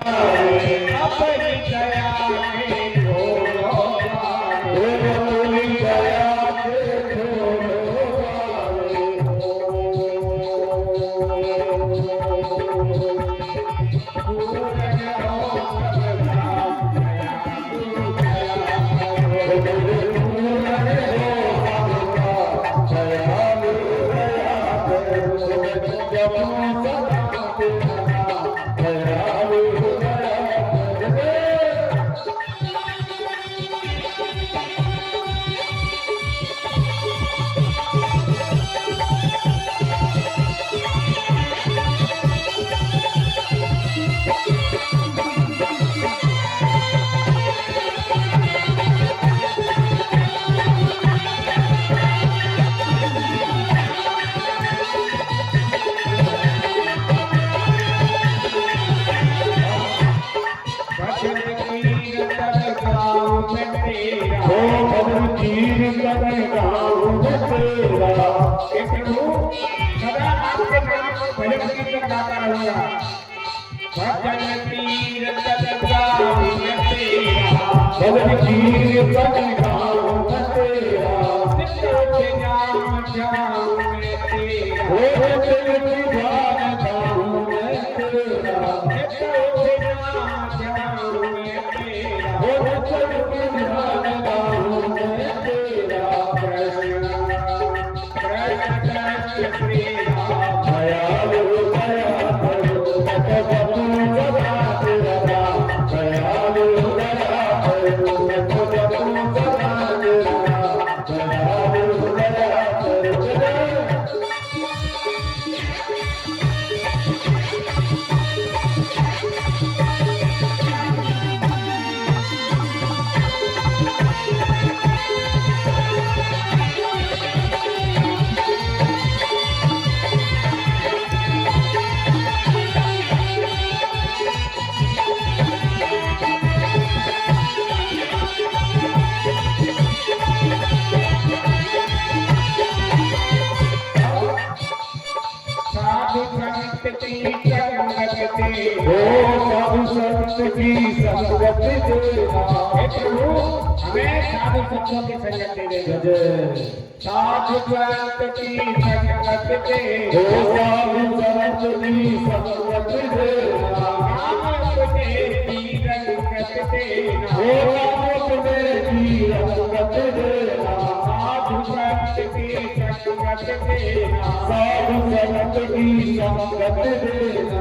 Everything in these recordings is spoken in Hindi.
अपनी दया के छोड़ो अपनी दया के छोड़ो की संगत देना हमें साधु संतों की संगत दे साधु संत की संगत दे साधु संत की संगत देना अपने तीरंगत देना अपने तीरंगत देना साधु संत की संगत देना साधु संत की संगत देना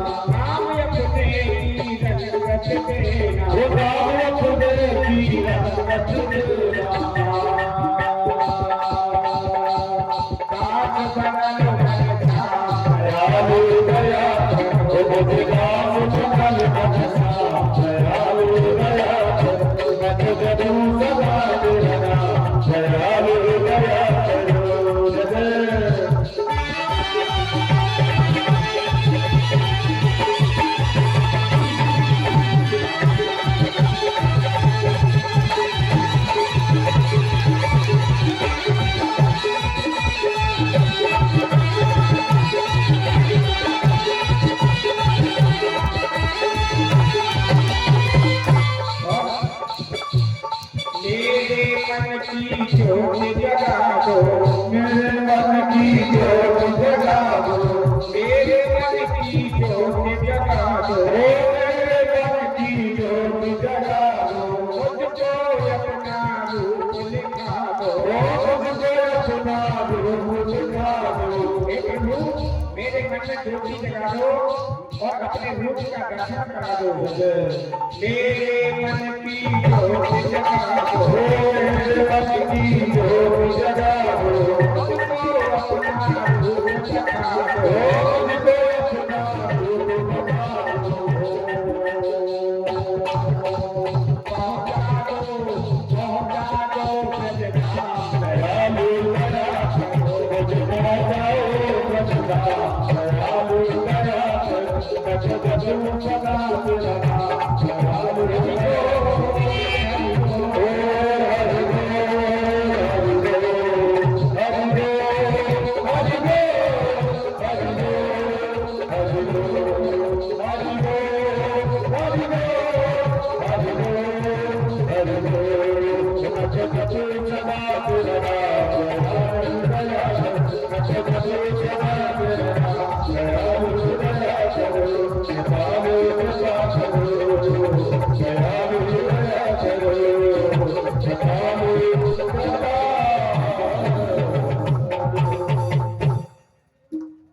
ज्योति जगा दो और अपने रूप का दर्शन करा दो मेरे मन की ज्योति जगा दो मेरे मन की ज्योति जगा दो अपना रूप जगा दो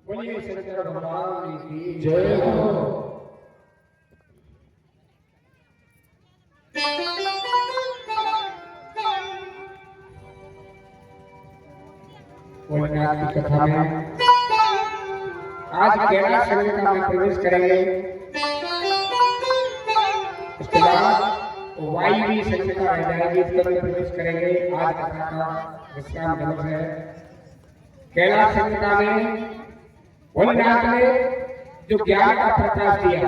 बोलिए शंकर भगवान की जय हो। भोलेनाथ की कथा में आज कैलाश संगीता में प्रवेश करेंगे। उसके बाद वायवी संगीता रह जाएगी, उसमें प्रवेश करेंगे। आज कथा का विश्राम दिवस है। कैलाश संगीता में भोलेनाथ ने जो ज्ञान का प्रकाश दिया,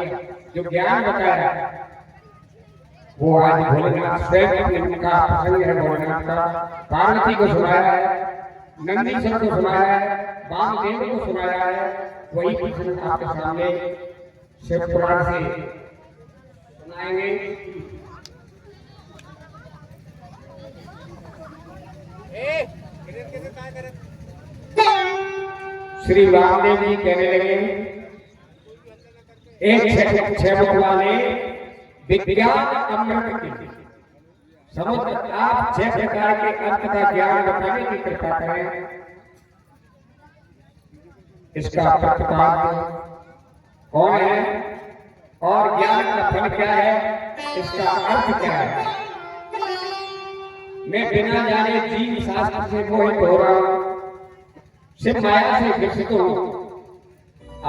जो ज्ञान बताया, वो आज भोलेनाथ स्वयं अपने मुख का प्रसंग है। भोलेनाथ का पार्वती को सुनाया है, नंदीश्वर को सुनाया है, वामदेव को सुनाया है। वही प्रसंग आपके सामने शिव पुराण से सुनाएंगे। श्री वामदेव जी कहने लगे, एक छह वाले विज्ञान अमृत की समुद्र आप 6 प्रकार के अर्थ का ज्ञान बताने की कृपा करें। इसका प्रतिपाद्य कौन है और ज्ञान का फल क्या है, इसका अर्थ क्या है। मैं बिना जाने जीव शास्त्र से मोहित हो रहा हूं, शिव माया से विकसित हूं।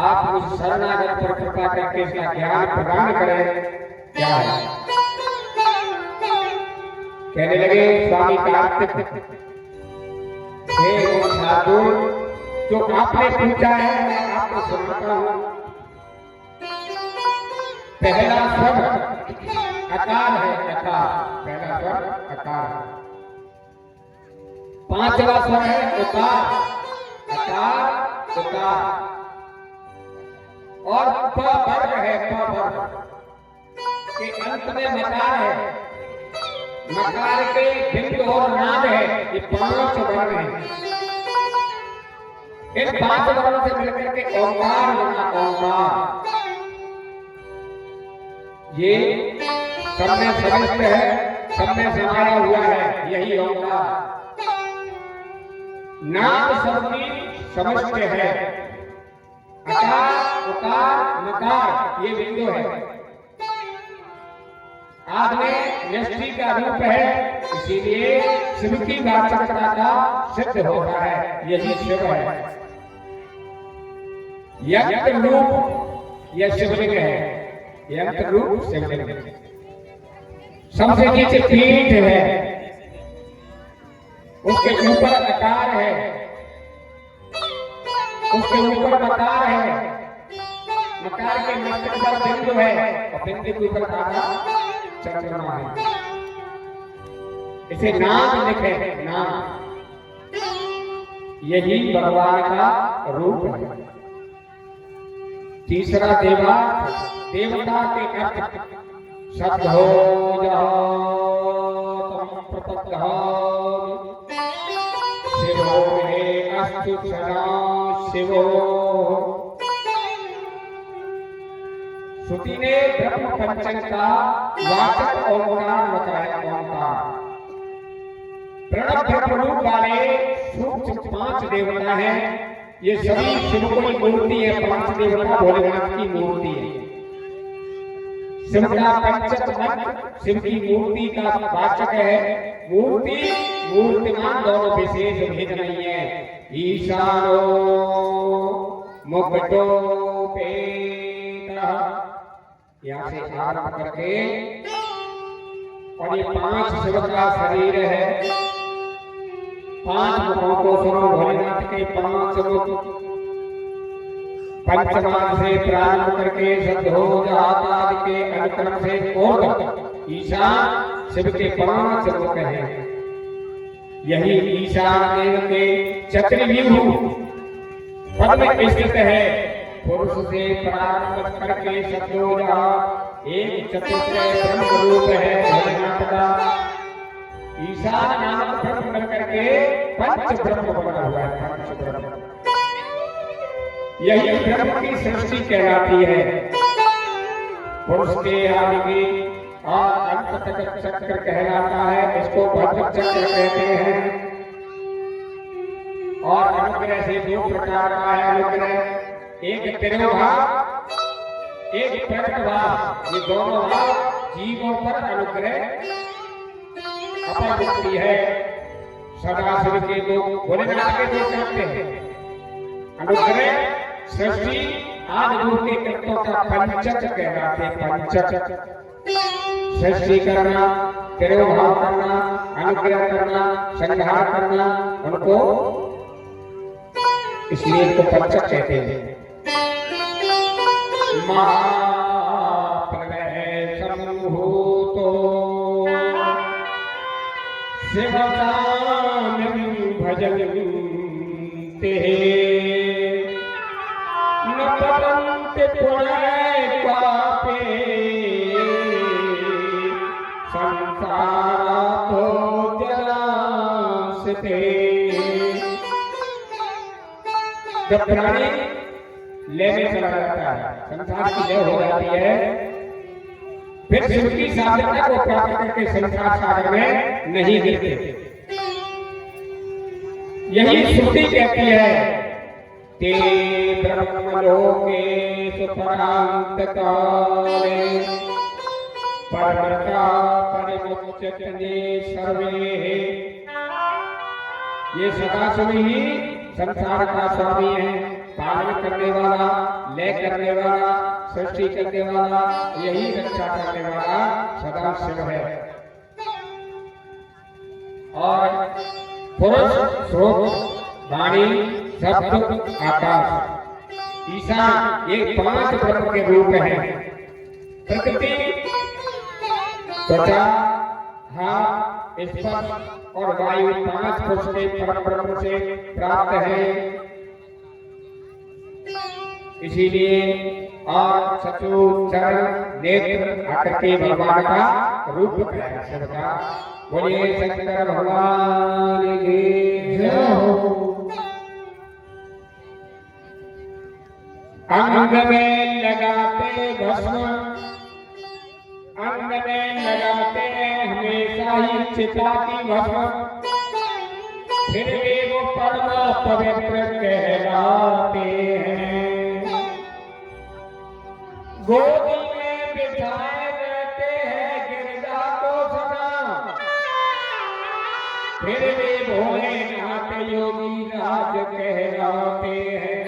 आप मुझ शरणागत पर कृपा करके इसका ज्ञान प्रदान करें। क्या है? कहने लगे स्वामी कार्तिक, हे साधु, जो आपने पूछा है मैं आपको सुनाता हूं। पहला स्वर अकार है, अकार। पहला स्वर अकार। पांचवा स्वर है उकार, अकार उकार। और प वर्ग है, प वर्ग के अंत में मकार है। मकार के बिंदु और नाद है। ये 5 वर्ण हैं। इन 5 वर्णों से मिलकर के ओंकार बना। ओंकार ये सब में समस्त है, सब में समाया हुआ है, यही ओंकार। नाद सब की समस्त है। अकार उकार मकार ये बिंदु है। आद में व्यष्टि का रूप है, इसीलिए शिव की वाचकता का सिद्ध होता है। यही शिव है। यंत्र रूप यह शिवलिंग है। यंत्र रूप शिवलिंग है। सबसे नीचे पीठ है, उसके ऊपर आकार है, उसके ऊपर मकार है। मकार के मस्तक पर बिंदु है और बिंदु के ऊपर आकार चंद्रमा है। इसे नाम लिखे, नाम। यही भगवान का रूप है। तीसरा देवा, देवता के अर्थ शब्द हो तम प्रपद्ध शिवो मे अस्तु सदा शिवो। श्रुति ने ब्रह्म पंचक का वाचक ओंकार बताया। ओंकार प्रणव ब्रह्म रूप वाले सूक्ष्म 5 देवता हैं। ये सभी शिव की मूर्ति है। 5 देवता भोलेनाथ की मूर्ति है। शिव का पंचक मंत्र शिव की मूर्ति का वाचक है। मूर्ति मूर्तिमान दोनों विशेष भेद नहीं है। ईशानो मुक्तो यहाँ से आरंभ करके और ये 5 शिव का शरीर है। 5 मुखों को सुनो। भोलेनाथ के 5 मुख। पंचमान से प्रारंभ करके सद्योजात के अनुक्रम से पूर्व ईशान शिव के 5 मुख हैं। यही ईशान देव के चक्रव्यूह पद में स्थित है। पुरुष से प्रारंभ करके सद्योजात एक चतुर्थ ब्रह्म रूप है भोलेनाथ का। ईशान नामक ब्रह्म बन करके पंच ब्रह्म बना हुआ है। पंच ब्रह्म यही ब्रह्म की सृष्टि कहलाती है। पुरुष के आदि की और अंत तक चक्र कहलाता है, इसको भद्र चक्र कहते हैं। और अनुग्रह से दो प्रकार का है अनुग्रह, एक तिरोभाव, एक प्रकट भाव। ये दोनों भाव जीवों पर अनुग्रह अपार है। सदाशिव के दो, भोलेनाथ के दो करते हैं अनुग्रह सृष्टि आदि रूप के तत्वों का पंचक कहलाते हैं। पंचक सृष्टि करना, तिरोभाव करना, अनुग्रह करना, संहार करना, उनको इसलिए इनको पंचक कहते हैं। महाप्रलय संभूतो शिवतानं भजन्ते न पतन्ति पुनः पापे संसारातो जलांसते। जब प्राणी लेने चला जाता है, संसार की लय हो जाती है, फिर शिव की साधना को प्राप्त करके संसार सागर में नहीं गिरते। यही श्रुति कहती है, ते ब्रह्मलोके सुपरांत काले परमता परिमुच्यते सर्वे। ये सदाशिव ही संसार का स्वामी है, पालन करने वाला, लय करने वाला, सृष्टि करने वाला, यही रक्षा करने वाला सदाशिव है। और पुरुष, श्रोत, वाणी, शब्द, आकाश, ईशान, ये पांच ब्रह्म के रूप हैं। प्रकृति, त्वचा, हाथ, स्पर्श और वायु पांच पुरुष के परम ब्रह्म से प्राप्त है। इसीलिए और चक्षु, चरण, नेत्र आकृति भगवान का रूप है शिव का। बोलिए शंकर भगवान की जय हो। अंग में लगाते भस्म, अंग में लगाते हमेशा ही चिता की भस्म, फिर भी वो परम पवित्र कहलाते हैं। गोदी में बिठाए रहते हैं गिरजा को सदा, फिर भी भोलेनाथ योगी राज कहलाते हैं।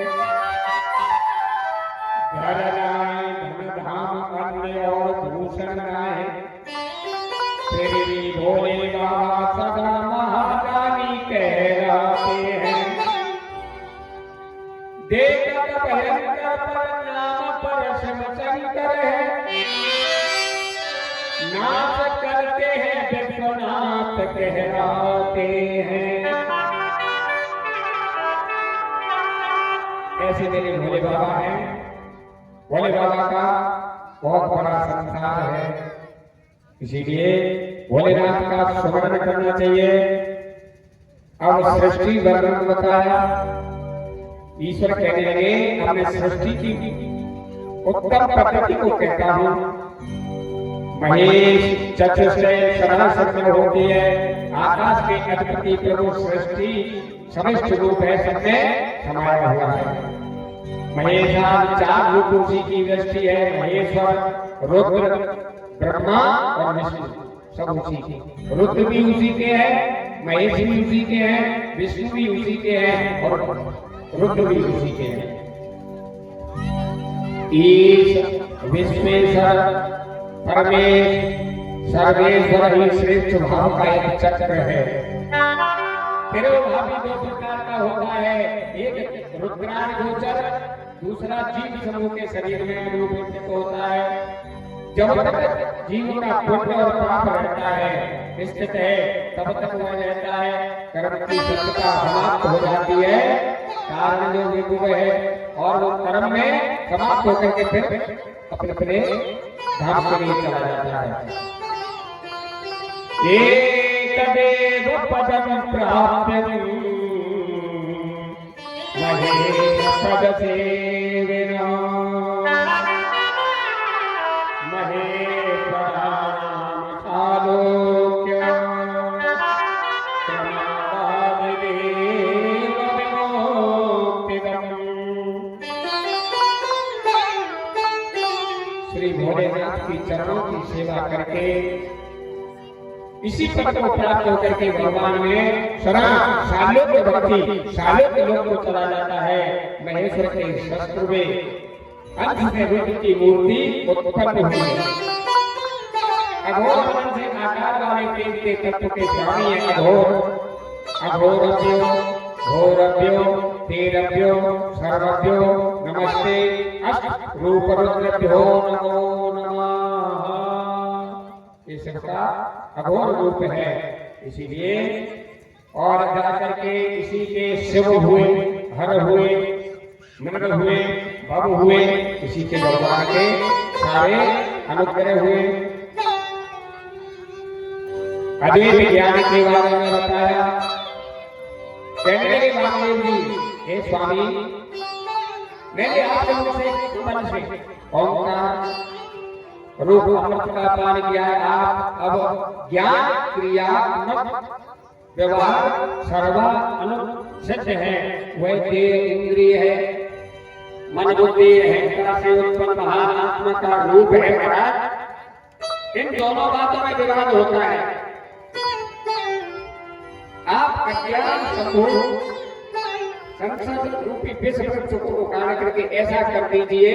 घर लाए धन धाम अन्न और भूषण लाए, फिर भी भोले बाबा सदा महादानी कहलाते हैं। देखत भयंकर पर नाम पर शिव शंकर है, नाच करते हैं विश्वनाथ कहलाते हैं। ऐसे मेरे भोले बाबा हैं। भोले बाबा का बहुत बड़ा संसार है, इसीलिए भोलेनाथ का स्मरण करना चाहिए। अब सृष्टि वर्णन बताया, ईश्वर कहने लगे हमने सृष्टि की उत्तम पद्धति को कहता हूं। महेश चतुष्टय सरासर में होती है, आकाश के अधिपति प्रभु सृष्टि समस्त रूप है, सब में समाया हुआ है। महेशादि चार रूप उसी की दृष्टि है। महेश्वर, रुद्र, ब्रह्मा और विष्णु सब उसी के। रुद्र भी उसी के हैं, महेश भी उसी के हैं, विष्णु भी उसी के हैं और रुद्र भी उसी के हैं। ईश, विश्वेश्वर, परमेश, सर्वेश्वर ही श्रेष्ठ भाव का एक चक्र है। तिरोभाव भी दो प्रकार का होता है, एक रुद्राक्ष गोचर, दूसरा जीव समूह के शरीर में अनुभूत होता है। जब तक जीव का पुण्य और पाप रहता है, स्थित है, तब तक वह रहता है। कर्म की सत्यता समाप्त हो जाती है, कारण जो विभुव है, और वो कर्म में समाप्त होकर के फिर अपने अपने धाम के लिए चला जाता है। एकदेव पदम प्राप्य महेश पद सेविना महेश्वरा आलोक्य प्रमादादिदेव विमोक्तिदम्। श्री भोलेनाथ की चरणों की सेवा करके इसी पद को प्राप्त होकर के भगवान में शरण शाल्योक्य भक्ति शाल्योक्य लोक को चला जाता है। महेश्वर के शस्त्र में अंत में रुद्र की मूर्ति उत्पन्न हुई है। अघोर मन से आकार वाले तेज के तत्व के स्वामी है अघोर। अघोरभ्यो घोरभ्यो तेरभ्यो सर्वभ्यो नमस्ते अष्ट रूप रुद्रभ्यो नमो नमः। ये सबका अघोर रूप है। इसीलिए और जाकर के इसी के शिव हुए, हर हुए, मंगल हुए, भव हुए, इसी के भगवान के सारे अनुग्रह हुए। अद्वैत ज्ञान के बारे में बताया। कहने लगे महादेव जी, हे स्वामी, मैंने आप लोगों से मन से ओंकार रूप अमृत का पान किया है। आप अब ज्ञान क्रियात्मक व्यवहार सर्वा अनुसिद्ध है। वह देह इंद्रिय है, मन बुद्धि अहंकार से उत्पन्न महान आत्मा का रूप है महाराज। इन दोनों बातों में विवाद होता है। आप अज्ञान समूह संसद रूपी विश्व वृक्ष को काट करके ऐसा कर दीजिए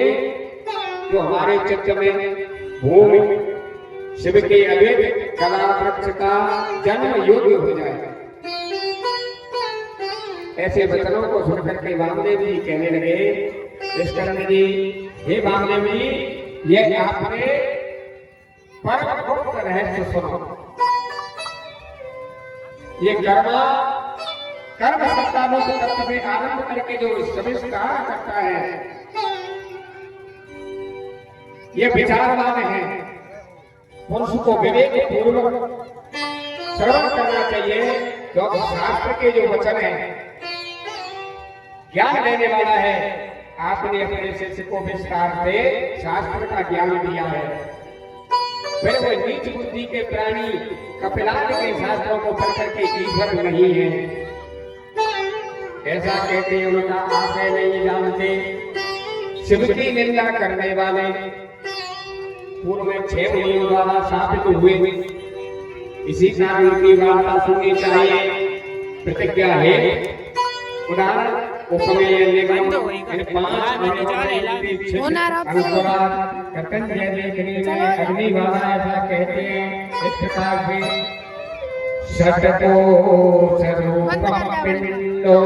जो हमारे चित्त में भूमि शिव के अद्वैत कला वृक्ष का जन्म योग्य हो जाए। ऐसे वचनों को सुनकर के वामदेव जी कहने लगे, निष्कर्ण जी, हे वामदेव जी, ये आपने परम गुप्त रहस्य सुनो। ये कर्म सत्तानुक तत्व में आरंभ करके जो सविस्तार करता है, ये विचारवान है। पुरुष को विवेक पूर्वक श्रवण करना चाहिए, क्योंकि शास्त्र के जो वचन है ज्ञान देने वाला है। आपने अपने शिष्य को विस्तार से शास्त्र का ज्ञान दिया है। फिर वो नीच बुद्धि के प्राणी कपिलाद के शास्त्रों को पढ़ करके ईश्वर नहीं है ऐसा कहते, उनका आशय नहीं जानते। शिव की निंदा करने वाले पूर्व में 6 मुनियों द्वारा स्थापित हुए। इसी कारण की वार्ता सुननी चाहिए। प्रतिज्ञा है, उदाहरण उपमेय निगम इन 5 अग्निवाला ऐसा कहते हैं। इस प्रकार से षटको स्वरूपम पिंडो